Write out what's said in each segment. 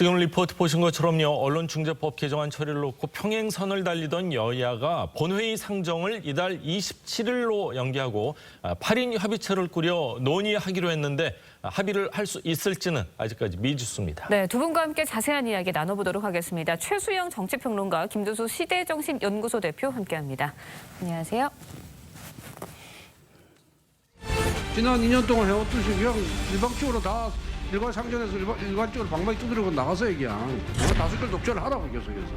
지금 리포트 보신 것처럼요. 언론중재법 개정안 처리를 놓고 평행선을 달리던 여야가 본회의 상정을 이달 27일로 연기하고 8인 협의체를 꾸려 논의하기로 했는데 합의를 할 수 있을지는 아직까지 미지수입니다. 네, 두 분과 함께 자세한 이야기 나눠보도록 하겠습니다. 최수영 정치평론가, 김두수 시대정신연구소 대표 함께합니다. 안녕하세요. 지난 2년 동안 해왔듯이 그냥 일방적으로 다 일괄상정해서 일괄적으로 방망이 두드리고 나가서 그냥 다수결 독재를 하라고 계속해서.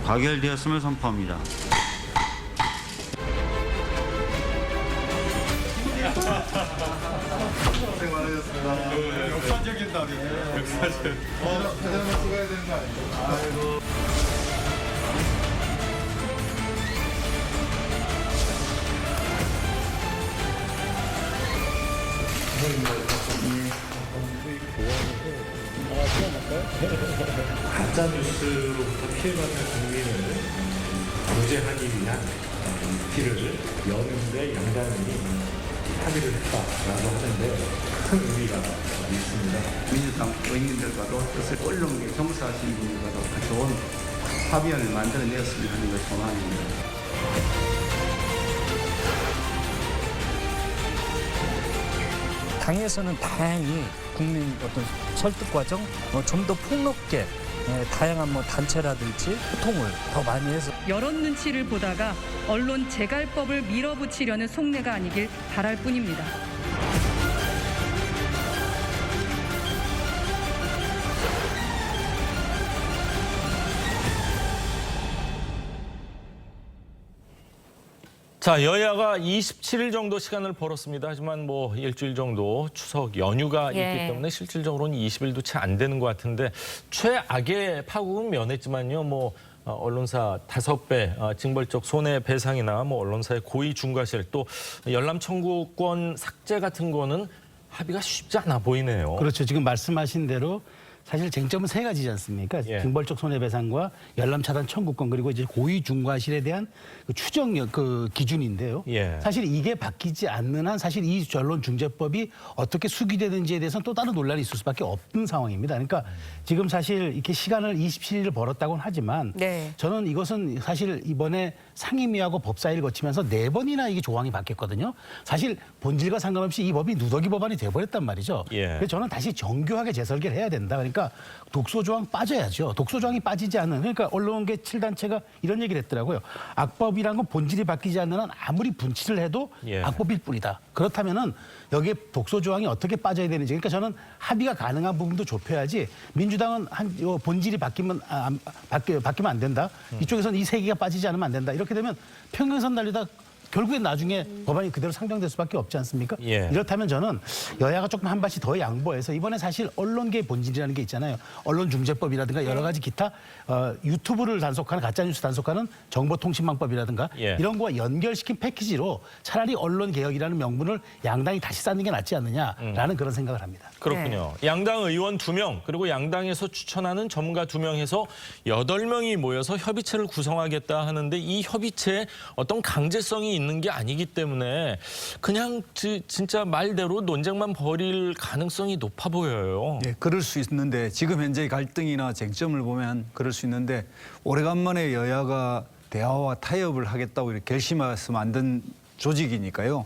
가결되었음을 선포합니다. 고생 많으셨습니다. 역사적인 날이에요. 역사적. 대단한 수고해야 되는 거 아니에요? 아이고. 가짜뉴스로부터 피해받는 국민을 구제하기 위한 길을 여는데 양당이 합의를 했다라고 하는데 큰 의미가 있습니다. 민주당 의원님들과도 뜻을 언론계 종사하시는 분들과도 좋은 합의안을 만들어내었으면 하는 것이 소망입니다. 당에서는 다행히 국민 어떤 설득 과정 좀 더 폭넓게 다양한 단체라든지 소통을 더 많이 해서 여론 눈치를 보다가 언론 재갈법을 밀어붙이려는 속내가 아니길 바랄 뿐입니다. 자, 여야가 27일 정도 시간을 벌었습니다. 하지만 일주일 정도 추석 연휴가 있기 때문에 실질적으로는 20일도 채 안 되는 것 같은데 최악의 파국은 면했지만요. 언론사 5배 징벌적 손해배상이나 언론사의 고의 중과실 또 열람 청구권 삭제 같은 거는 합의가 쉽지 않아 보이네요. 그렇죠. 지금 말씀하신 대로 사실 쟁점은 세 가지지 않습니까? 징벌적 손해배상과 열람 차단 청구권 그리고 이제 고의 중과실에 대한 추정 기준인데요. 사실 이게 바뀌지 않는 한 사실 이 언론중재법이 어떻게 수기되는지에 대해서는 또 다른 논란이 있을 수밖에 없는 상황입니다. 그러니까 지금 사실 이렇게 시간을 27일을 벌었다고는 하지만 저는 이것은 사실 이번에 상임위하고 법사위를 거치면서 4번이나 이게 조항이 바뀌었거든요. 사실 본질과 상관없이 이 법이 누더기 법안이 돼버렸단 말이죠. 그래서 저는 다시 정교하게 재설계를 해야 된다. 그러니까 독소조항 빠져야죠. 독소조항이 빠지지 않는 그러니까 언론계 7단체가 이런 얘기를 했더라고요. 악법이란 건 본질이 바뀌지 않는 한 아무리 분치를 해도 악법일 뿐이다. 그렇다면은 여기에 독소조항이 어떻게 빠져야 되는지 그러니까 저는 합의가 가능한 부분도 좁혀야지 민주당은 본질이 바뀌면 안 된다. 이쪽에서는 이 세 개가 빠지지 않으면 안 된다. 이렇게 되면 평행선 달리다 결국엔 나중에 법안이 그대로 상정될 수밖에 없지 않습니까? 이렇다면 저는 여야가 조금 한 발씩 더 양보해서 이번에 사실 언론계의 본질이라는 게 있잖아요. 언론중재법이라든가 여러 가지 기타 유튜브를 단속하는 가짜뉴스 단속하는 정보통신망법이라든가 이런 거와 연결시킨 패키지로 차라리 언론개혁이라는 명분을 양당이 다시 쌓는 게 낫지 않느냐라는 그런 생각을 합니다. 그렇군요. 양당 의원 2명 그리고 양당에서 추천하는 전문가 2명 해서 8명이 모여서 협의체를 구성하겠다 하는데 이 협의체에 어떤 강제성이 있는 게 아니기 때문에 그냥 진짜 말대로 논쟁만 벌일 가능성이 높아 보여요. 그럴 수 있는데 지금 현재 갈등이나 쟁점을 보면 그럴 수 있는데 오래간만에 여야가 대화와 타협을 하겠다고 이렇게 결심해서 만든 조직이니까요.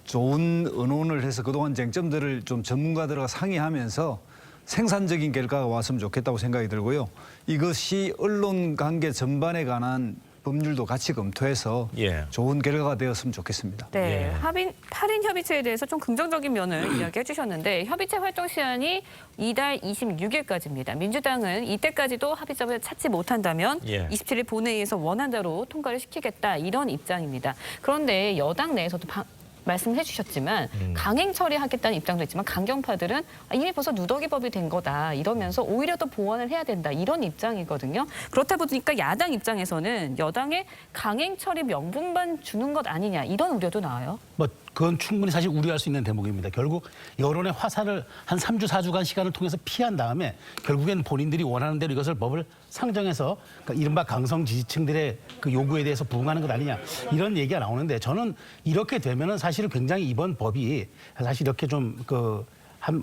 좋은 의논을 해서 그동안 쟁점들을 좀 전문가들과 상의하면서 생산적인 결과가 왔으면 좋겠다고 생각이 들고요. 이것이 언론 관계 전반에 관한 법률도 같이 검토해서 좋은 결과가 되었으면 좋겠습니다. 8인 협의체에 대해서 좀 긍정적인 면을 이야기해 주셨는데 협의체 활동 시한이 이달 26일까지입니다. 민주당은 이때까지도 합의점을 찾지 못한다면 27일 본회의에서 원한 대로 통과를 시키겠다 이런 입장입니다. 그런데 여당 내에서도 말씀해 주셨지만 강행 처리하겠다는 입장도 있지만 강경파들은 이미 벌써 누더기법이 된 거다 이러면서 오히려 더 보완을 해야 된다 이런 입장이거든요. 그렇다 보니까 야당 입장에서는 여당의 강행 처리 명분만 주는 것 아니냐 이런 우려도 나와요. 그건 충분히 사실 우려할 수 있는 대목입니다. 결국 여론의 화살을 한 3주, 4주간 시간을 통해서 피한 다음에 결국엔 본인들이 원하는 대로 이것을 법을 상정해서 그러니까 이른바 강성 지지층들의 그 요구에 대해서 부응하는 것 아니냐 이런 얘기가 나오는데 저는 이렇게 되면은 사실은 굉장히 이번 법이 사실 이렇게 좀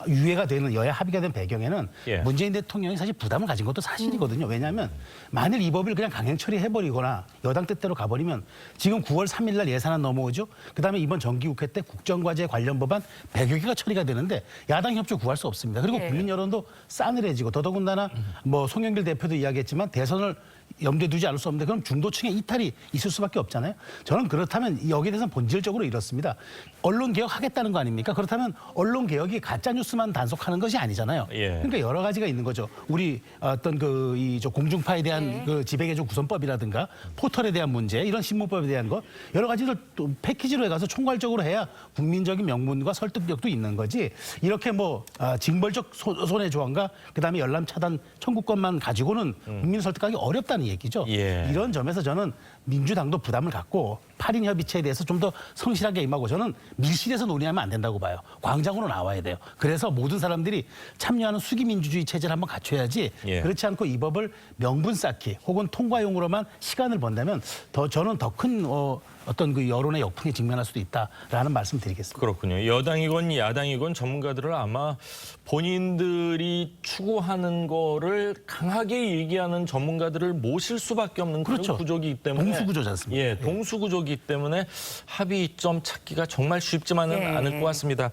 유예가 되는 여야 합의가 된 배경에는 문재인 대통령이 사실 부담을 가진 것도 사실이거든요. 왜냐하면 만일 이 법을 그냥 강행 처리해버리거나 여당 뜻대로 가버리면 지금 9월 3일 날 예산안 넘어오죠. 그다음에 이번 정기국회 때 국정과제 관련 법안 100여 개가 처리가 되는데 야당 협조 구할 수 없습니다. 그리고 국민 여론도 싸늘해지고 더더군다나 뭐 송영길 대표도 이야기했지만 대선을 염두에 두지 않을 수 없는데 그럼 중도층의 이탈이 있을 수밖에 없잖아요. 저는 그렇다면 여기에 대해서는 본질적으로 이렇습니다. 언론 개혁하겠다는 거 아닙니까? 그렇다면 언론 개혁이 가짜 뉴스만 단속하는 것이 아니잖아요. 그러니까 여러 가지가 있는 거죠. 우리 어떤 저 공중파에 대한 그 지배개조 구성법이라든가 포털에 대한 문제, 이런 신문법에 대한 거 여러 가지를 또 패키지로 해가서 총괄적으로 해야 국민적인 명분과 설득력도 있는 거지. 이렇게 뭐 징벌적 손해 조항과 그다음에 열람 차단 청구권만 가지고는 국민 설득하기 어렵다는 얘기죠. 이런 점에서 저는 민주당도 부담을 갖고 8인 협의체에 대해서 좀 더 성실하게 임하고 저는 밀실에서 논의하면 안 된다고 봐요. 광장으로 나와야 돼요. 그래서 모든 사람들이 참여하는 수기민주주의 체제를 한번 갖춰야지 그렇지 않고 이 법을 명분 쌓기 혹은 통과용으로만 시간을 번다면 저는 더 큰 어떤 그 여론의 역풍에 직면할 수도 있다라는 말씀 드리겠습니다. 그렇군요. 여당이건 야당이건 전문가들은 아마 본인들이 추구하는 거를 강하게 얘기하는 전문가들을 모실 수밖에 없는 그런 구조이기 때문에 동수구조지 않습니까? 동수구조이기 때문에 합의점 찾기가 정말 쉽지만은 않을 것 같습니다.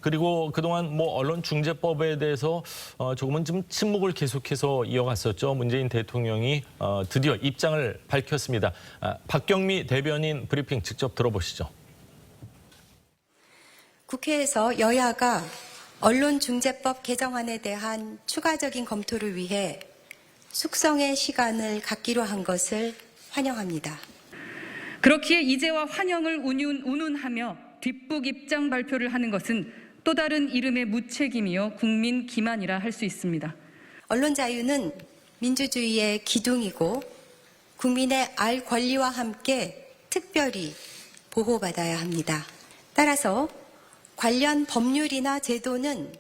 그리고 그동안 뭐 언론중재법에 대해서 조금은 좀 침묵을 계속해서 이어갔었죠. 문재인 대통령이 드디어 입장을 밝혔습니다. 박경미 대변인 브리핑 직접 들어보시죠. 국회에서 여야가 언론중재법 개정안에 대한 추가적인 검토를 위해 숙성의 시간을 갖기로 한 것을 환영합니다. 그렇기에 이제와 환영을 운운하며 뒷북 입장 발표를 하는 것은 또 다른 이름의 무책임이요 국민 기만이라 할 수 있습니다. 언론 자유는 민주주의의 기둥이고 국민의 알 권리와 함께 특별히 보호받아야 합니다. 따라서 관련 법률이나 제도는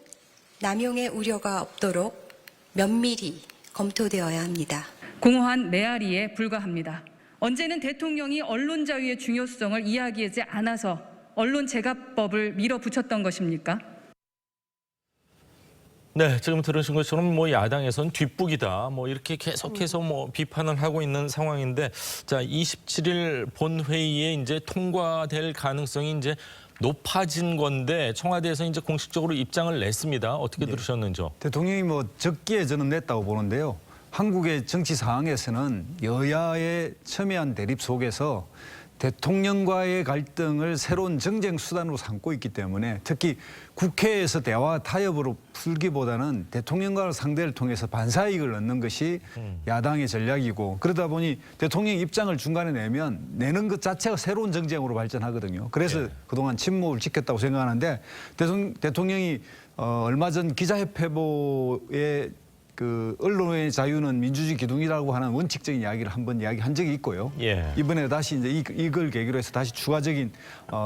남용의 우려가 없도록 면밀히 검토되어야 합니다. 공허한 메아리에 불과합니다. 언제는 대통령이 언론 자유의 중요성을 이야기하지 않아서 언론 제각법을 밀어붙였던 것입니까? 네, 지금 들으신 것처럼 뭐 야당에선 뒷북이다, 뭐 이렇게 계속해서 뭐 비판을 하고 있는 상황인데, 자 27일 본회의에 이제 통과될 가능성이 이제 높아진 건데 청와대에서 이제 공식적으로 입장을 냈습니다. 어떻게 들으셨는지요? 대통령이 뭐 적기에 저는 냈다고 보는데요. 한국의 정치 상황에서는 여야의 첨예한 대립 속에서 대통령과의 갈등을 새로운 정쟁 수단으로 삼고 있기 때문에 특히 국회에서 대화 타협으로 풀기보다는 대통령과 상대를 통해서 반사이익을 얻는 것이 야당의 전략이고 그러다 보니 대통령 입장을 중간에 내는 것 자체가 새로운 정쟁으로 발전하거든요. 그래서 그동안 침묵을 지켰다고 생각하는데 대통령이 얼마 전 기자협회보에 그 언론의 자유는 민주주의 기둥이라고 하는 원칙적인 이야기를 한번 이야기한 적이 있고요. 이번에 다시 이제 이걸 계기로 해서 다시 추가적인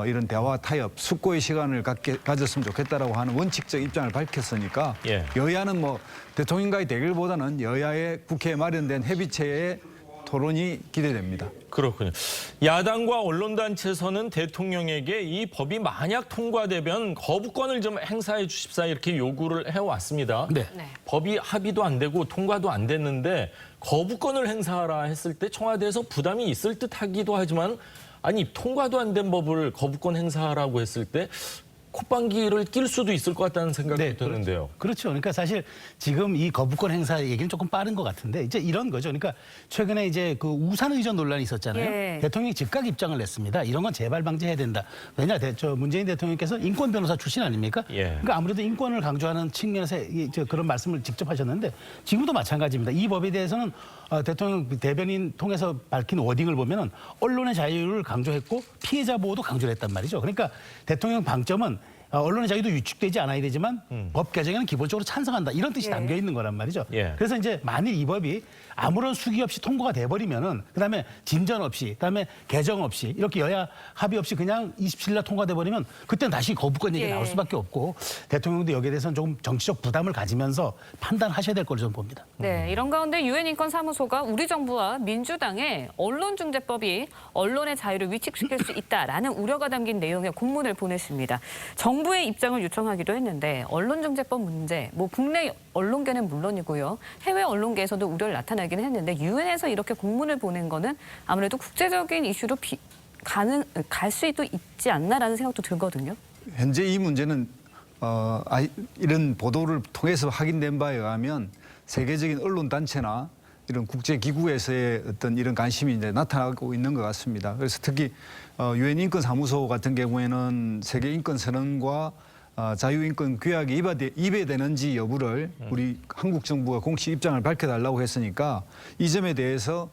이런 대화 타협, 숙고의 시간을 가졌으면 좋겠다라고 하는 원칙적 입장을 밝혔으니까 여야는 뭐 대통령과의 대결보다는 여야의 국회에 마련된 협의체의 토론이 기대됩니다. 그렇군요. 야당과 언론단체에서는 대통령에게 이 법이 만약 통과되면 거부권을 좀 행사해 주십사 이렇게 요구를 해왔습니다. 법이 합의도 안 되고 통과도 안 됐는데 거부권을 행사하라 했을 때 청와대에서 부담이 있을 듯 하기도 하지만 아니 통과도 안 된 법을 거부권 행사하라고 했을 때 콧방귀를 낄 수도 있을 것 같다는 생각이 드는데요. 그렇죠. 그러니까 사실 지금 이 거부권 행사 얘기는 조금 빠른 것 같은데 이제 이런 거죠. 그러니까 최근에 이제 그 우산 의전 논란이 있었잖아요. 대통령이 즉각 입장을 냈습니다. 이런 건 재발 방지해야 된다. 왜냐, 문재인 대통령께서 인권 변호사 출신 아닙니까? 그러니까 아무래도 인권을 강조하는 측면에서 그런 말씀을 직접 하셨는데 지금도 마찬가지입니다. 이 법에 대해서는 대통령 대변인 통해서 밝힌 워딩을 보면은 언론의 자유를 강조했고 피해자 보호도 강조를 했단 말이죠. 그러니까 대통령 방점은 언론의 자유도 위축되지 않아야 되지만 법 개정에는 기본적으로 찬성한다. 이런 뜻이 담겨 있는 거란 말이죠. 그래서 이제 만일 이 법이 아무런 수기 없이 통과가 돼버리면은 그다음에 진전 없이 그다음에 개정 없이 이렇게 여야 합의 없이 그냥 27일 날 통과돼 버리면 그때는 다시 거부권 얘기가 나올 수밖에 없고 대통령도 여기에 대해서는 조금 정치적 부담을 가지면서 판단하셔야 될 걸로 저는 봅니다. 네, 이런 가운데 유엔 인권사무소가 우리 정부와 민주당에 언론중재법이 언론의 자유를 위축시킬 수 있다라는 우려가 담긴 내용의 공문을 보냈습니다. 정부의 입장을 요청하기도 했는데 언론중재법 문제, 뭐 국내 언론계는 물론이고요. 해외 언론계에서도 우려를 나타나긴 했는데 유엔에서 이렇게 공문을 보낸 거는 아무래도 국제적인 이슈로 갈 수도 있지 않나라는 생각도 들거든요. 현재 이 문제는 이런 보도를 통해서 확인된 바에 의하면 세계적인 언론 단체나 이런 국제 기구에서의 어떤 이런 관심이 이제 나타나고 있는 것 같습니다. 그래서 특히 유엔 인권 사무소 같은 경우에는 세계 인권 선언과 자유인권 규약이 위배되는지 여부를 우리 한국 정부가 공식 입장을 밝혀달라고 했으니까 이 점에 대해서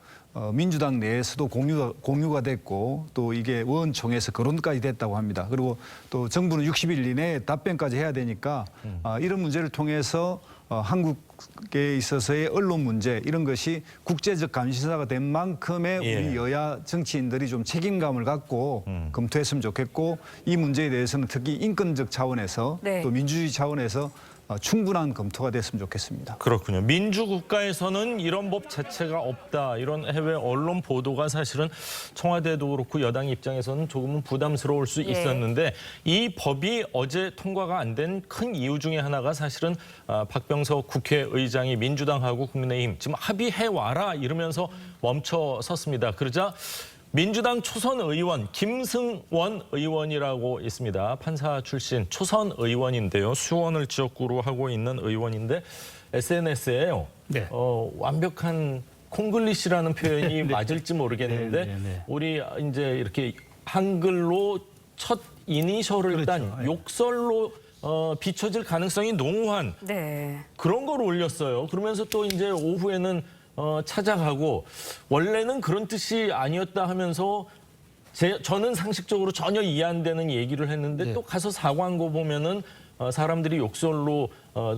민주당 내에서도 공유가 됐고 또 이게 의원총회에서 거론까지 됐다고 합니다. 그리고 또 정부는 60일 이내에 답변까지 해야 되니까 이런 문제를 통해서 한국에 있어서의 언론 문제 이런 것이 국제적 관심사가 된 만큼의 우리 여야 정치인들이 좀 책임감을 갖고 검토했으면 좋겠고 이 문제에 대해서는 특히 인권적 차원에서 또 민주주의 차원에서 충분한 검토가 됐으면 좋겠습니다. 그렇군요. 민주국가에서는 이런 법 자체가 없다. 이런 해외 언론 보도가 사실은 청와대도 그렇고 여당 입장에서는 조금은 부담스러울 수 있었는데 이 법이 어제 통과가 안 된 큰 이유 중에 하나가 사실은 박병석 국회의장이 민주당하고 국민의힘 지금 합의해와라 이러면서 멈춰 섰습니다. 그러자 민주당 초선 의원 김승원 의원이라고 있습니다. 판사 출신 초선 의원인데요. 수원을 지역구로 하고 있는 의원인데 SNS에요. 완벽한 콩글리시라는 표현이 맞을지 모르겠는데 우리 이제 이렇게 한글로 첫 이니셜을 딴 욕설로 비춰질 가능성이 농후한 그런 걸 올렸어요. 그러면서 또 이제 오후에는 찾아가고 원래는 그런 뜻이 아니었다 하면서 저는 상식적으로 전혀 이해 안 되는 얘기를 했는데 또 가서 사과한 거 보면은 사람들이 욕설로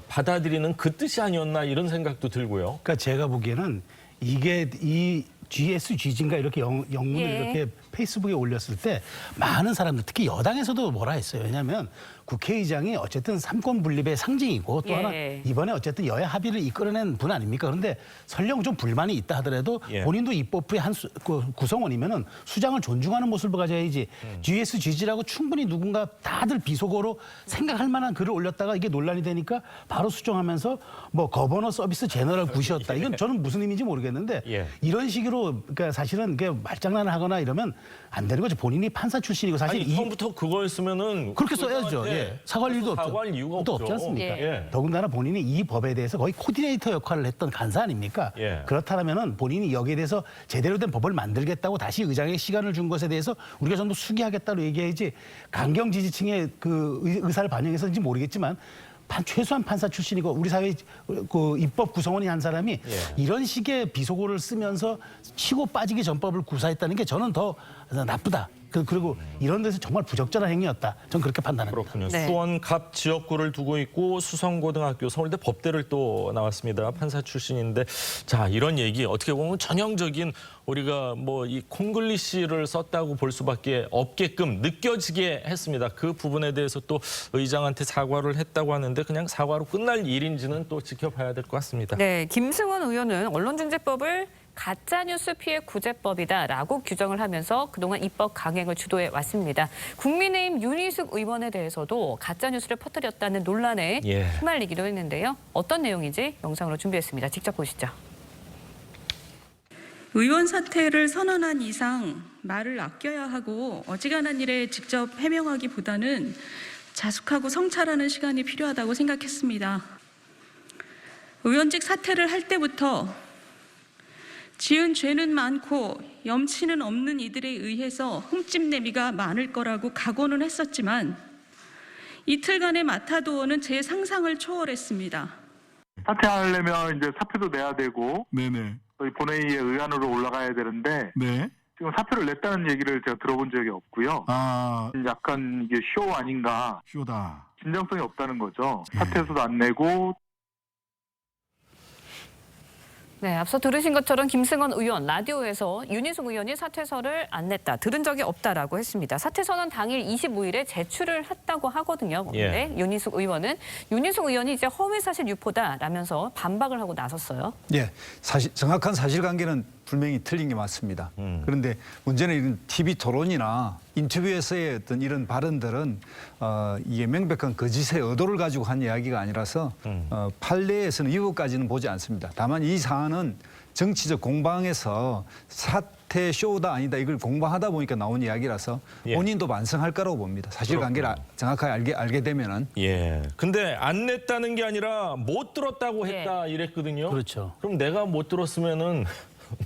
받아들이는 그 뜻이 아니었나 이런 생각도 들고요. 그러니까 제가 보기에는 이게 이 GSG인가 이렇게 영문을 이렇게 페이스북에 올렸을 때 많은 사람들 특히 여당에서도 뭐라 했어요. 왜냐하면 국회의장이 어쨌든 삼권 분립의 상징이고 또 하나 이번에 어쨌든 여야 합의를 이끌어낸 분 아닙니까? 그런데 설령 좀 불만이 있다 하더라도 본인도 입법부의 한 구성원이면은 수장을 존중하는 모습을 가져야지 GSG라고 충분히 누군가 다들 비속어로 생각할 만한 글을 올렸다가 이게 논란이 되니까 바로 수정하면서 뭐 거버너 서비스 제너럴 굿이었다. 이건 저는 무슨 의미인지 모르겠는데 이런 식으로 그러니까 사실은 말장난을 하거나 이러면 안 되는 거죠. 본인이 판사 출신이고 사실 아니, 처음부터 그거였으면은 그렇게 써야죠. 사과할 이유도 없죠. 사과할 이유가 없죠. 없지 않습니까? 더군다나 본인이 이 법에 대해서 거의 코디네이터 역할을 했던 간사 아닙니까? 그렇다면은 본인이 여기에 대해서 제대로 된 법을 만들겠다고 다시 의장에게 시간을 준 것에 대해서 우리가 좀 더 수기하겠다고 얘기해야지 강경 지지층의 그 의사를 반영해서인지 모르겠지만 최소한 판사 출신이고 우리 사회 그 입법 구성원이 한 사람이 이런 식의 비속어를 쓰면서 치고 빠지기 전법을 구사했다는 게 저는 더 나쁘다. 그리고 이런 데서 정말 부적절한 행위였다. 저는 그렇게 판단합니다. 그렇군요. 수원 갑 지역구를 두고 있고 수성고등학교 서울대 법대를 또 나왔습니다. 판사 출신인데 자 이런 얘기 어떻게 보면 전형적인 우리가 뭐 이 콩글리시를 썼다고 볼 수밖에 없게끔 느껴지게 했습니다. 그 부분에 대해서 또 의장한테 사과를 했다고 하는데 그냥 사과로 끝날 일인지는 또 지켜봐야 될 것 같습니다. 네, 김승원 의원은 언론중재법을 가짜뉴스 피해 구제법이다라고 규정을 하면서 그동안 입법 강행을 주도해 왔습니다. 국민의힘 윤희숙 의원에 대해서도 가짜뉴스를 퍼뜨렸다는 논란에 휘말리기도 했는데요. 어떤 내용인지 영상으로 준비했습니다. 직접 보시죠. 의원 사퇴를 선언한 이상 말을 아껴야 하고 어지간한 일에 직접 해명하기보다는 자숙하고 성찰하는 시간이 필요하다고 생각했습니다. 의원직 사퇴를 할 때부터 지은 죄는 많고 염치는 없는 이들에 의해서 흠집내미가 많을 거라고 각오는 했었지만 이틀간의 마타도어는 제 상상을 초월했습니다. 사퇴하려면 이제 사표도 내야 되고 저희 본회의에 의안으로 올라가야 되는데 지금 사표를 냈다는 얘기를 제가 들어본 적이 없고요. 약간 이게 쇼 아닌가. 쇼다. 진정성이 없다는 거죠. 사퇴서도 안 내고. 네, 앞서 들으신 것처럼 김승원 의원 라디오에서 윤희숙 의원이 사퇴서를 안 냈다, 들은 적이 없다라고 했습니다. 사퇴서는 당일 25일에 제출을 했다고 하거든요. 그런데 윤희숙 의원은 윤희숙 의원이 이제 허위사실 유포다라면서 반박을 하고 나섰어요. 정확한 사실관계는 분명히 틀린 게 맞습니다. 그런데 문제는 이런 TV 토론이나 인터뷰에서의 어떤 이런 발언들은 이게 명백한 거짓의 의도를 가지고 한 이야기가 아니라서 판례에서는 이것까지는 보지 않습니다. 다만 이 사안은 정치적 공방에서 사태 쇼다 아니다 이걸 공방하다 보니까 나온 이야기라서 본인도 반성할 거라고 봅니다. 사실관계를 정확하게 알게 되면은. 예. 근데 안 냈다는 게 아니라 못 들었다고 했다 이랬거든요. 그렇죠. 그럼 내가 못 들었으면은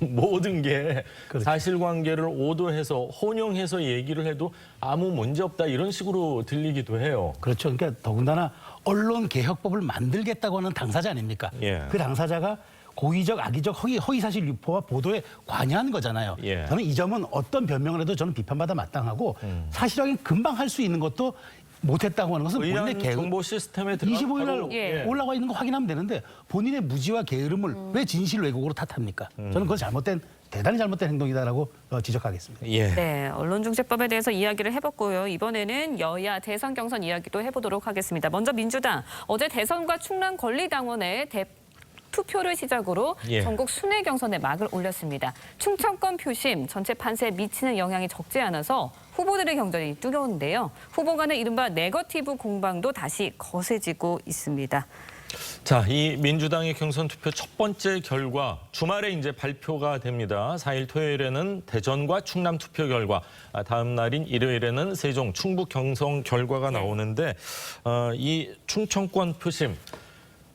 모든 게 그렇죠. 사실관계를 오도해서 혼용해서 얘기를 해도 아무 문제 없다 이런 식으로 들리기도 해요. 그렇죠. 그러니까 더군다나 언론개혁법을 만들겠다고 하는 당사자 아닙니까? 예. 그 당사자가 고의적, 악의적, 허위사실 유포와 보도에 관여한 거잖아요. 예. 저는 이 점은 어떤 변명을 해도 저는 비판받아 마땅하고 사실은 금방 할 수 있는 것도 못했다고 하는 것은 본인의 의안 정보 시스템에 25일 날 예. 올라와 있는 거 확인하면 되는데 본인의 무지와 게으름을 왜 진실 왜곡으로 탓합니까? 저는 그건 대단히 잘못된 행동이다라고 지적하겠습니다. 예. 네, 언론중재법에 대해서 이야기를 해봤고요. 이번에는 여야 대선 경선 이야기도 해보도록 하겠습니다. 먼저 민주당, 어제 대선과 충남 권리당원의 투표를 시작으로 전국 순회 경선에 막을 올렸습니다. 충청권 표심 전체 판세에 미치는 영향이 적지 않아서 후보들의 경쟁이 뜨거운데요. 후보 간의 이른바 네거티브 공방도 다시 거세지고 있습니다. 자, 이 민주당의 경선 투표 첫 번째 결과 주말에 이제 발표가 됩니다. 4일 토요일에는 대전과 충남 투표 결과, 다음 날인 일요일에는 세종, 충북 경선 결과가 나오는데 이 충청권 표심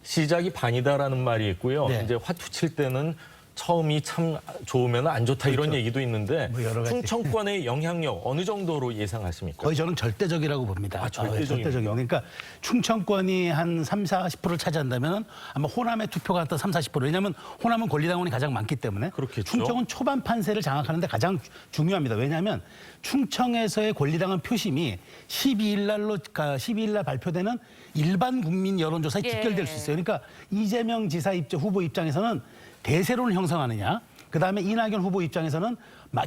시작이 반이다라는 말이 있고요. 네. 이제 화투 칠 때는 처음이 참 좋으면 안 좋다 이런 그렇죠. 얘기도 있는데 뭐 여러 가지. 충청권의 영향력 어느 정도로 예상하십니까? 거의 저는 절대적이라고 봅니다. 절대적이요. 그러니까 충청권이 한 30-40%를 차지한다면 아마 호남의 투표가 한 30-40%. 왜냐하면 호남은 권리당원이 가장 많기 때문에 그렇겠죠. 충청은 초반 판세를 장악하는 데 가장 중요합니다. 왜냐하면 충청에서의 권리당원 표심이 12일 날 발표되는 일반 국민 여론조사에 직결될 수 있어요. 그러니까 이재명 지사 후보 입장에서는 대세론을 형성하느냐, 그다음에 이낙연 후보 입장에서는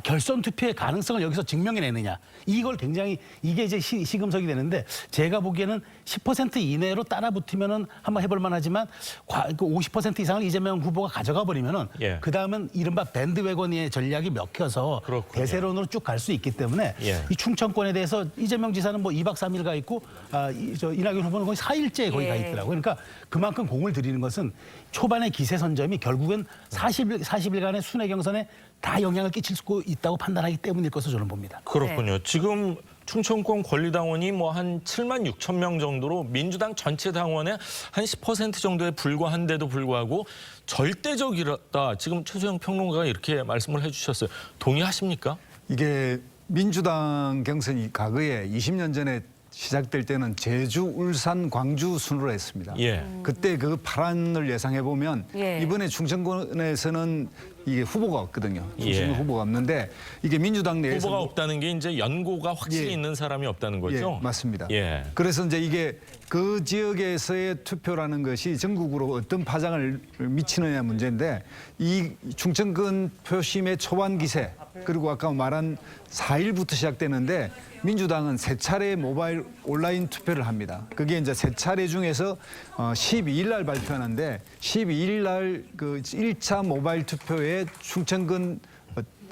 결선 투표의 가능성을 여기서 증명해내느냐, 이걸 굉장히 이게 이제 시금석이 되는데 제가 보기에는 10% 이내로 따라붙으면은 한번 해볼 만하지만 50% 이상을 이재명 후보가 가져가 버리면은 그다음은 이른바 밴드웨건의 전략이 먹혀서 대세론으로 쭉 갈 수 있기 때문에 이 충청권에 대해서 이재명 지사는 뭐 2박 3일 가 있고 이낙연 후보는 거의 4일째 거의 가 있더라고요. 그러니까 그만큼 공을 들이는 것은 초반의 기세 선점이 결국은 40일간의 순회 경선에 다 영향을 끼칠 수 있다고 판단하기 때문일 것으로 저는 봅니다. 그렇군요. 지금 충청권 권리당원이 뭐 한 7만 6천 명 정도로 민주당 전체 당원의 한 10% 정도에 불과한데도 불구하고 절대적이다. 지금 최수영 평론가가 이렇게 말씀을 해주셨어요. 동의하십니까? 이게 민주당 경선이 과거에 20년 전에 시작될 때는 제주, 울산, 광주 순으로 했습니다. 그때 그 파란을 예상해 보면 이번에 충청권에서는 이게 후보가 없거든요. 충청권 후보가 없는데 이게 민주당 내에서 후보가 없다는 게 이제 연고가 확실히 있는 사람이 없다는 거죠? 맞습니다. 그래서 이제 이게 그 지역에서의 투표라는 것이 전국으로 어떤 파장을 미치느냐 문제인데 이 충청권 표심의 초반 기세 그리고 아까 말한 4일부터 시작되는데 민주당은 3차례 모바일 온라인 투표를 합니다. 그게 이제 3차례 중에서 12일 날 발표하는데 12일 날 그 1차 모바일 투표에 충청권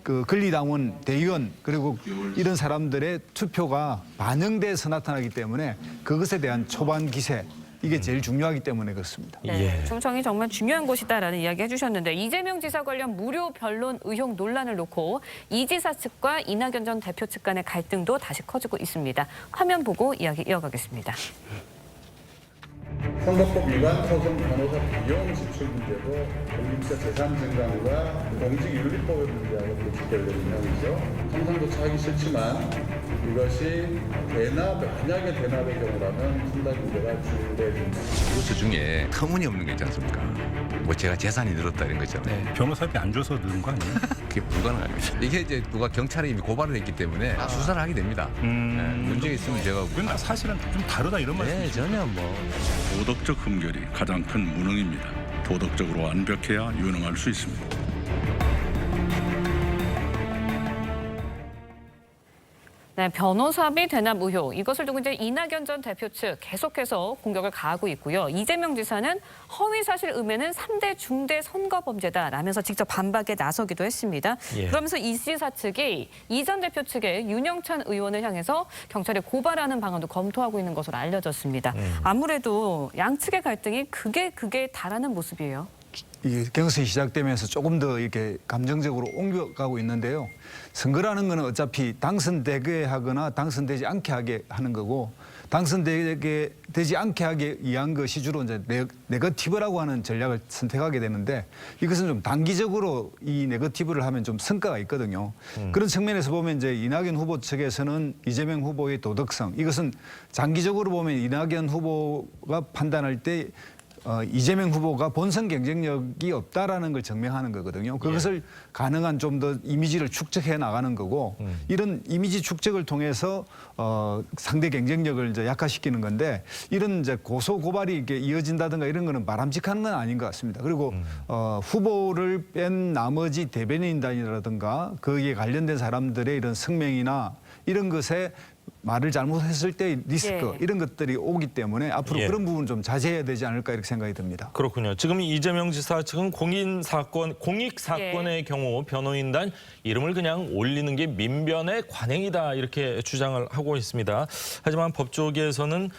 그 권리당원 대의원 그리고 이런 사람들의 투표가 반영돼서 나타나기 때문에 그것에 대한 초반 기세 이게 제일 중요하기 때문에 그렇습니다. 충청이 정말 중요한 곳이다라는 이야기 해주셨는데 이재명 지사 관련 무료 변론 의혹 논란을 놓고 이 지사 측과 이낙연 전 대표 측 간의 갈등도 다시 커지고 있습니다. 화면 보고 이야기 이어가겠습니다. 선거법 위반 소송 변호사 비용 지출 문제도 공직자 재산 증강과 공직윤리법의 문제하고 직결되는 형이죠. 상상조차 하기 싫지만 이것이 만약에 대납의 경우라면 상당히 문제가 중대해집니다. 뉴스 중에 터무니없는 게 있지 않습니까? 뭐 제가 재산이 늘었다 이런 거 있잖아요. 변호사비 안 줘서 늘은 거 아니에요? 그게 불가능합니다. 이게 이제 누가 경찰에 이미 고발을 했기 때문에 수사를 하게 됩니다. 문제가 있으면 제가 그러니까 사실은 좀 다르다 이런 말씀이시죠? 전혀 뭐. 도덕적 흠결이 가장 큰 무능입니다. 도덕적으로 완벽해야 유능할 수 있습니다. 네, 변호사비 대납 의혹. 이것을 두고 이제 이낙연 전 대표 측 계속해서 공격을 가하고 있고요. 이재명 지사는 허위 사실 음해는 3대 중대 선거범죄다라면서 직접 반박에 나서기도 했습니다. 그러면서 이 지사 측이 이 전 대표 측의 윤영찬 의원을 향해서 경찰에 고발하는 방안도 검토하고 있는 것으로 알려졌습니다. 아무래도 양측의 갈등이 극에 달하는 모습이에요. 이 경선이 시작되면서 조금 더 이렇게 감정적으로 옮겨가고 있는데요. 선거라는 거는 어차피 당선되게 하거나 당선되지 않게 하게 하는 거고, 당선되지 않게 하기 위한 것이 주로 이제 네거티브라고 하는 전략을 선택하게 되는데, 이것은 좀 단기적으로 이 네거티브를 하면 좀 성과가 있거든요. 그런 측면에서 보면 이제 이낙연 후보 측에서는 이재명 후보의 도덕성, 이것은 장기적으로 보면 이낙연 후보가 판단할 때 이재명 후보가 본선 경쟁력이 없다라는 걸 증명하는 거거든요. 그것을 가능한 좀 더 이미지를 축적해 나가는 거고, 이런 이미지 축적을 통해서 상대 경쟁력을 이제 약화시키는 건데, 이런 이제 고소 고발이 이렇게 이어진다든가 이런 거는 바람직한 건 아닌 것 같습니다. 그리고 후보를 뺀 나머지 대변인단이라든가 거기에 관련된 사람들의 이런 성명이나 이런 것에 말을 잘못했을 때 리스크 이런 것들이 오기 때문에 앞으로 그런 부분 좀 자제해야 되지 않을까 이렇게 생각이 듭니다. 그렇군요. 지금 이재명 지사 측은 공익 사건의 경우 변호인단 이름을 그냥 올리는 게 민변의 관행이다 이렇게 주장을 하고 있습니다. 하지만 법조계에서는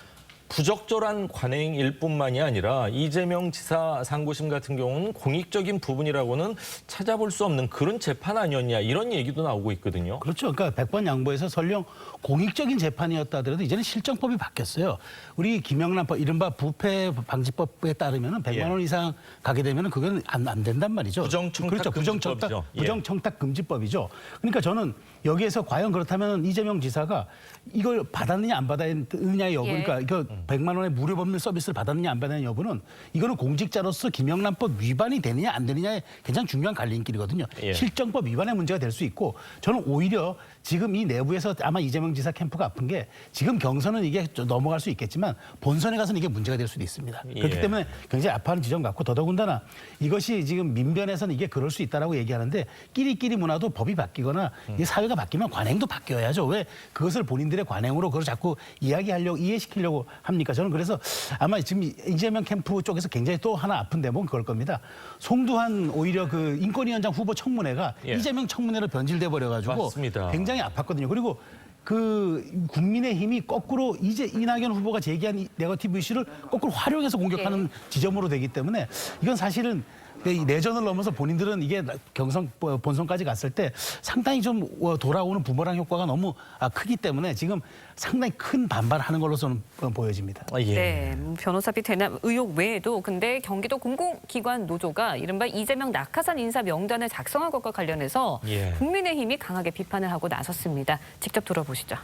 부적절한 관행일 뿐만이 아니라 이재명 지사 상고심 같은 경우는 공익적인 부분이라고는 찾아볼 수 없는 그런 재판 아니었냐 이런 얘기도 나오고 있거든요. 그렇죠. 그러니까 100번 양보해서 설령 공익적인 재판이었다 하더라도 이제는 실정법이 바뀌었어요. 우리 김영란법 이른바 부패 방지법에 따르면 100만 원 이상 가게 되면 그건 안 된단 말이죠. 부정청탁 금지법이죠. 그러니까 저는 여기에서 과연 그렇다면 이재명 지사가 이걸 받았느냐 안 받았느냐의 여부, 그러니까 이거 100만 원의 무료 법률 서비스를 받았느냐 안 받았느냐 여부는 이거는 공직자로서 김영란법 위반이 되느냐 안 되느냐의 굉장히 중요한 갈림길이거든요. 실정법 위반의 문제가 될 수 있고, 저는 오히려 지금 이 내부에서 아마 이재명 지사 캠프가 아픈 게 지금 경선은 이게 넘어갈 수 있겠지만 본선에 가서는 이게 문제가 될 수도 있습니다. 그렇기 때문에 굉장히 아파하는 지점 같고, 더더군다나 이것이 지금 민변에서는 이게 그럴 수 있다라고 얘기하는데 끼리끼리 문화도 법이 바뀌거나 이 사회가 바뀌면 관행도 바뀌어야죠. 왜 그것을 본인들의 관행으로 그걸 자꾸 이해시키려고 합니까? 저는 그래서 아마 지금 이재명 캠프 쪽에서 굉장히 또 하나 아픈 대목은 그럴 겁니다. 송두환 오히려 그 인권위원장 후보 청문회가 이재명 청문회로 변질돼 버려가지고 맞습니다. 굉장히 아팠거든요. 그리고 그 국민의힘이 거꾸로 이제 이낙연 후보가 제기한 이 네거티브 이슈를 거꾸로 활용해서 공격하는 지점으로 되기 때문에 이건 사실은 이 내전을 넘어서 본인들은 이게 경선 본선까지 갔을 때 상당히 좀 돌아오는 부메랑 효과가 너무 크기 때문에 지금 상당히 큰 반발하는 걸로 저는 보여집니다. 네, 변호사비 대납 의혹 외에도 근데 경기도 공공기관 노조가 이른바 이재명 낙하산 인사 명단을 작성한 것과 관련해서 국민의힘이 강하게 비판을 하고 나섰습니다. 직접 들어보시죠.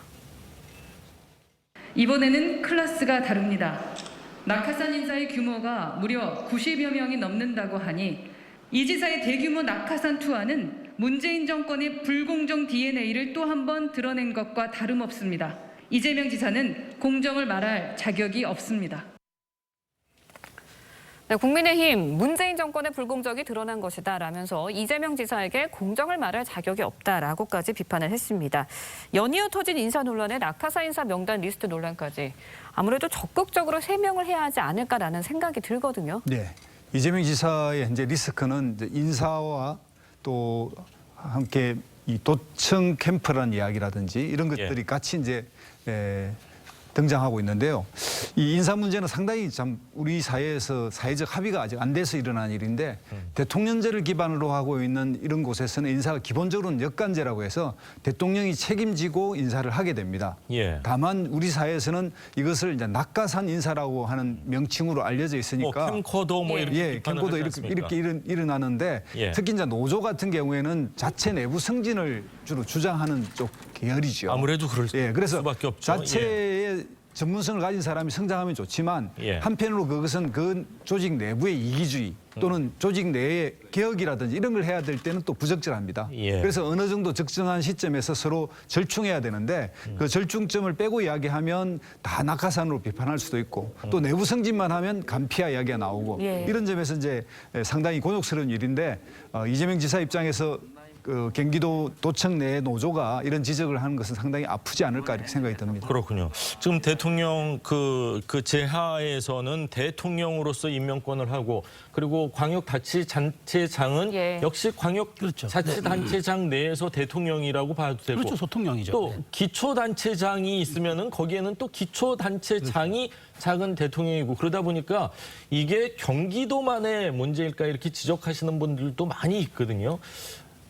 이번에는 클래스가 다릅니다. 낙하산 인사의 규모가 무려 90여 명이 넘는다고 하니 이 지사의 대규모 낙하산 투하는 문재인 정권의 불공정 DNA를 또 한 번 드러낸 것과 다름없습니다. 이재명 지사는 공정을 말할 자격이 없습니다. 네, 국민의힘 문재인 정권의 불공정이 드러난 것이다라면서 이재명 지사에게 공정을 말할 자격이 없다라고까지 비판을 했습니다. 연이어 터진 인사 논란에 낙하산 인사 명단 리스트 논란까지 아무래도 적극적으로 해명을 해야 하지 않을까라는 생각이 들거든요. 네, 이재명 지사의 현재 리스크는 이제 인사와 또 함께 이 도청 캠프라는 이야기라든지 이런 것들이 같이 이제 등장하고 있는데요. 이 인사 문제는 상당히 참 우리 사회에서 사회적 합의가 아직 안 돼서 일어난 일인데 대통령제를 기반으로 하고 있는 이런 곳에서는 인사가 기본적으로는 역관제라고 해서 대통령이 책임지고 인사를 하게 됩니다. 다만 우리 사회에서는 이것을 이제 낙하산 인사라고 하는 명칭으로 알려져 있으니까 캠코더 뭐 이렇게 캠코더 이렇게 일어나는데 특히 이제 노조 같은 경우에는 자체 내부 승진을 주로 주장하는 쪽 계열이죠. 아무래도 그럴 수밖에 없죠. 자체의 전문성을 가진 사람이 성장하면 좋지만 한편으로 그것은 그 조직 내부의 이기주의 또는 조직 내의 개혁이라든지 이런 걸 해야 될 때는 또 부적절합니다. 그래서 어느 정도 적정한 시점에서 서로 절충해야 되는데 그 절충점을 빼고 이야기하면 다 낙하산으로 비판할 수도 있고 또 내부 승진만 하면 간피화 이야기가 나오고 이런 점에서 이제 상당히 곤욕스러운 일인데 이재명 지사 입장에서 그 경기도 도청 내 노조가 이런 지적을 하는 것은 상당히 아프지 않을까 이렇게 생각이 듭니다. 그렇군요. 지금 대통령 그 제하에서는 대통령으로서 임명권을 하고 그리고 광역자치단체장은 역시 광역자치단체장 내에서 대통령이라고 봐도 되고 그렇죠. 소통령이죠. 또 기초단체장이 있으면은 거기에는 또 기초단체장이 작은 대통령이고 그러다 보니까 이게 경기도만의 문제일까 이렇게 지적하시는 분들도 많이 있거든요.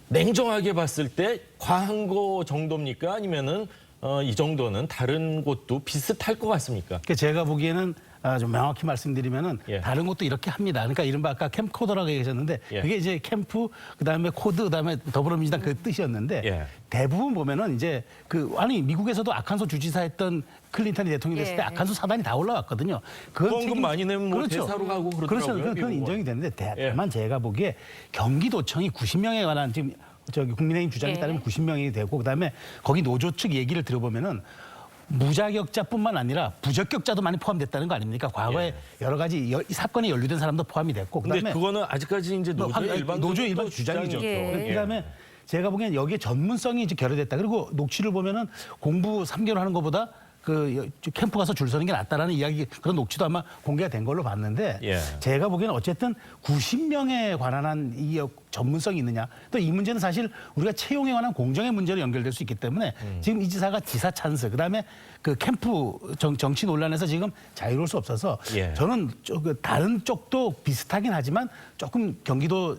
냉정하게 봤을 때 과한 거 정도입니까? 아니면은 이 정도는 다른 곳도 비슷할 것 같습니까? 제가 보기에는 좀 명확히 말씀드리면은 다른 곳도 이렇게 합니다. 그러니까 이른바 아까 캠코더라고 얘기하셨는데 그게 이제 캠프 그다음에 코드 그다음에 더불어민주당 그 뜻이었는데 대부분 보면은 이제 아니 미국에서도 아칸소 주지사했던 클린턴이 대통령이 됐을 때 아칸소 사단이 다 올라왔거든요. 후원금 많이 내면 뭐 그렇죠. 대사로 가고 그러더라고요. 그렇죠. 그건 인정이 되는데 다만 제가 보기에 경기도청이 90명에 관한 지금 국민의힘 주장에 따르면 90명이 되고 그다음에 거기 노조 측 얘기를 들어보면은 무자격자뿐만 아니라 부적격자도 많이 포함됐다는 거 아닙니까? 과거에 여러 가지 사건에 연루된 사람도 포함이 됐고 그런데 그거는 아직까지 이제 노조 일반 주장이죠. 그다음에 제가 보기엔 여기에 전문성이 이제 결여됐다. 그리고 녹취를 보면은 공부 3개월 하는 것보다 캠프 가서 줄 서는 게 낫다라는 이야기 그런 녹취도 아마 공개가 된 걸로 봤는데 제가 보기에는 어쨌든 90명에 관한 이 전문성이 있느냐 또 이 문제는 사실 우리가 채용에 관한 공정의 문제로 연결될 수 있기 때문에 지금 이 지사가 지사 찬스 그다음에 그 캠프 정치 논란에서 지금 자유로울 수 없어서 저는 다른 쪽도 비슷하긴 하지만 조금 경기도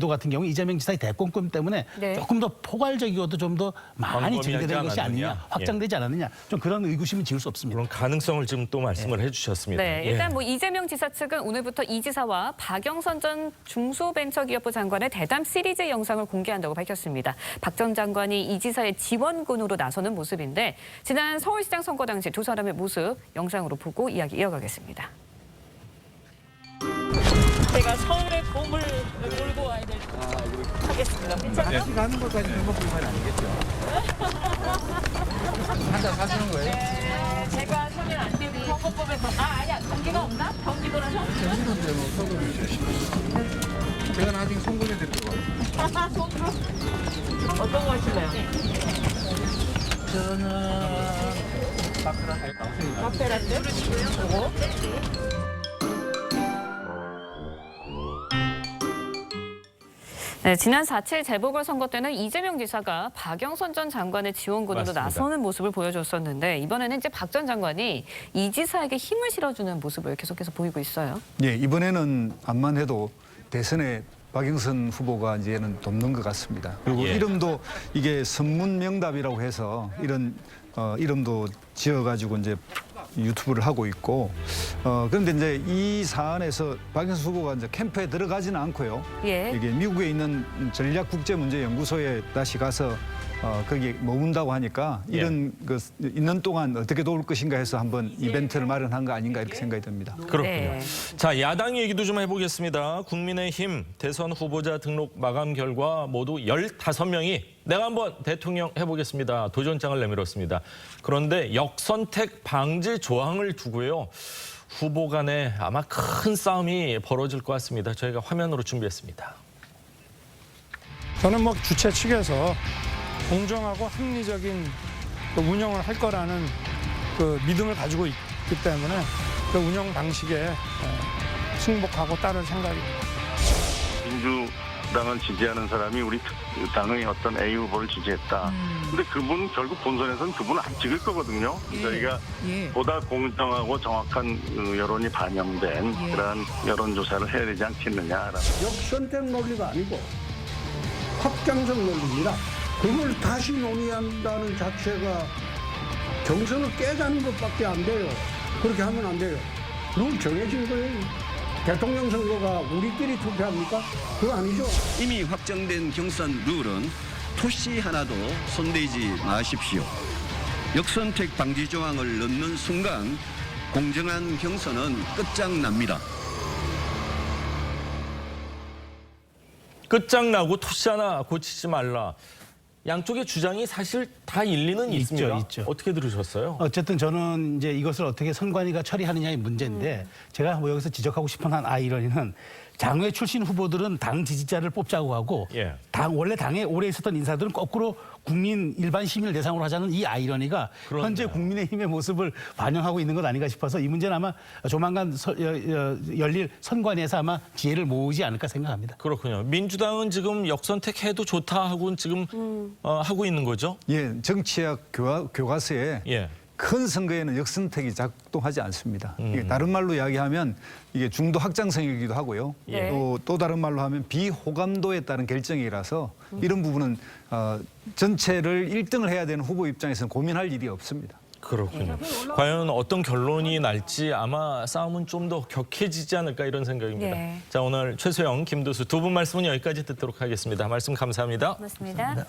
같은 경우 이재명 지사의 대권권 때문에 조금 더 포괄적이고도 좀 더 많이 전개되는 것이 아니냐 확장되지 않았느냐 좀 그런 의구심은 지울 수 없습니다. 그런 가능성을 지금 또 말씀을 해주셨습니다. 네, 일단 뭐 이재명 지사 측은 오늘부터 이 지사와 박영선 전 중소벤처기업부 장관의 대담 시리즈 영상을 공개한다고 밝혔습니다. 박 전 장관이 이 지사의 지원군으로 나서는 모습인데 지난 서울시장 선거 당시 두 사람의 모습 영상으로 보고 이야기 이어가겠습니다. 제가 서울의 봄을 몰고 와야 될 하겠습니다. 괜찮아요? 같이 가는 것까지 전부 불만 아니겠죠? 한잔 사시는 거예요? 네, 제가 서면 안 되고 선거법에서 아니야 경기가 없나? 경기도라서? 경기도인데 뭐 서울을 제가 나중에 송금해 드릴 거예요. 송금? 어떤 거 하실래요? 저는 카페라떼. 카페라떼? 그리고 네, 지난 4.7 재보궐선거 때는 이재명 지사가 박영선 전 장관의 지원군으로 맞습니다. 나서는 모습을 보여줬었는데 이번에는 이제 박 전 장관이 이 지사에게 힘을 실어주는 모습을 계속해서 보이고 있어요. 예, 이번에는 암만 해도 대선에 박영선 후보가 이제는 돕는 것 같습니다. 그리고 이름도 이게 선문명답이라고 해서 이런 이름도 지어가지고 이제 유튜브를 하고 있고 그런데 이제 이 사안에서 박영선 후보가 이제 캠프에 들어가지는 않고요. 이게 미국에 있는 전략국제문제연구소에 다시 가서 거기 머문다고 하니까 이런 그 있는 동안 어떻게 도울 것인가 해서 한번 이벤트를 마련한 거 아닌가 이렇게 생각이 듭니다. 그렇군요. 자, 야당 얘기도 좀 해보겠습니다. 국민의힘 대선 후보자 등록 마감 결과 모두 15명이 내가 한번 대통령 해보겠습니다. 도전장을 내밀었습니다. 그런데 역선택 방지 조항을 두고요. 후보 간에 아마 큰 싸움이 벌어질 것 같습니다. 저희가 화면으로 준비했습니다. 저는 뭐 주최 측에서 공정하고 합리적인 운영을 할 거라는 그 믿음을 가지고 있기 때문에 그 운영 방식에 승복하고 따를 생각입니다. 민주당을 지지하는 사람이 우리 당의 어떤 A 후보를 지지했다. 근데 그분 결국 본선에서는 그분 안 찍을 거거든요. 저희가 보다 공정하고 정확한 여론이 반영된 그러한 여론조사를 해야 되지 않겠느냐라는. 역선택 논리가 아니고 확장성 논리입니다. 그걸 다시 논의한다는 자체가 경선을 깨자는 것밖에 안 돼요. 그렇게 하면 안 돼요. 룰 정해진 거예요. 대통령 선거가 우리끼리 투표합니까? 그거 아니죠. 이미 확정된 경선 룰은 토시 하나도 손대지 마십시오. 역선택 방지 조항을 넣는 순간 공정한 경선은 끝장납니다. 끝장나고 토시 하나 고치지 말라. 양쪽의 주장이 사실 다 일리는 있습니다. 있죠. 어떻게 들으셨어요? 어쨌든 저는 이제 이것을 어떻게 선관위가 처리하느냐의 문제인데 제가 뭐 여기서 지적하고 싶은 한 아이러니는 장외 출신 후보들은 당 지지자를 뽑자고 하고 예. 원래 당에 오래 있었던 인사들은 거꾸로 국민 일반 시민을 대상으로 하자는 이 아이러니가 그렇네요. 현재 국민의힘의 모습을 반영하고 있는 것 아닌가 싶어서 이 문제는 아마 조만간 열릴 선관위에서 아마 지혜를 모으지 않을까 생각합니다. 그렇군요. 민주당은 지금 역선택해도 좋다 하고 지금 하고 있는 거죠? 예, 정치학 교과서에 예. 큰 선거에는 역선택이 작동하지 않습니다. 이게 다른 말로 이야기하면 이게 중도 확장성이기도 하고요. 예. 또 다른 말로 하면 비호감도에 따른 결정이라서 이런 부분은 전체를 1등을 해야 되는 후보 입장에서는 고민할 일이 없습니다. 그렇군요. 과연 어떤 결론이 날지 아마 싸움은 좀 더 격해지지 않을까 이런 생각입니다. 예. 자, 오늘 최소영, 김도수 두 분 말씀은 여기까지 듣도록 하겠습니다. 말씀 감사합니다. 고맙습니다.